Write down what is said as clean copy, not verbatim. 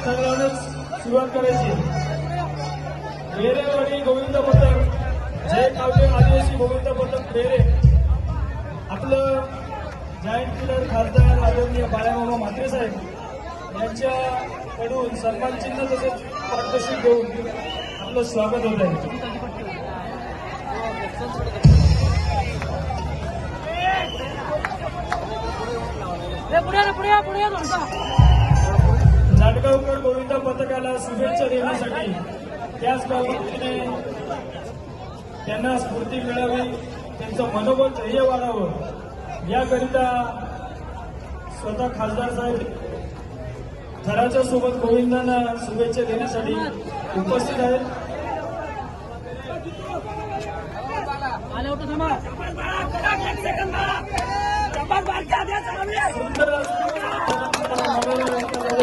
ठरवूनच सुरुवात करायची। बेरेवाडी गोविंद पथक, जय कावले आदिवासी गोविंद पथक बेरे, आपलं जायंट किलर खासदार आदरणीय बाळामामा म्हात्रे साहेब यांच्याकडून सन्मान चिन्ह तसेच पारितोषिक देऊन आपलं स्वागत होत आहे। जाटगावकर गोविंद पथकाला शुभेच्छा देण्यासाठी त्याच पद्धतीने त्यांना स्फूर्ती मिळावी, त्यांचं मनोबल ध्येय वाढावं याकरिता स्वतः खासदार साहेब थराच्या सोबत गोविंदांना शुभेच्छा देण्यासाठी उपस्थित आहेत। सुंदर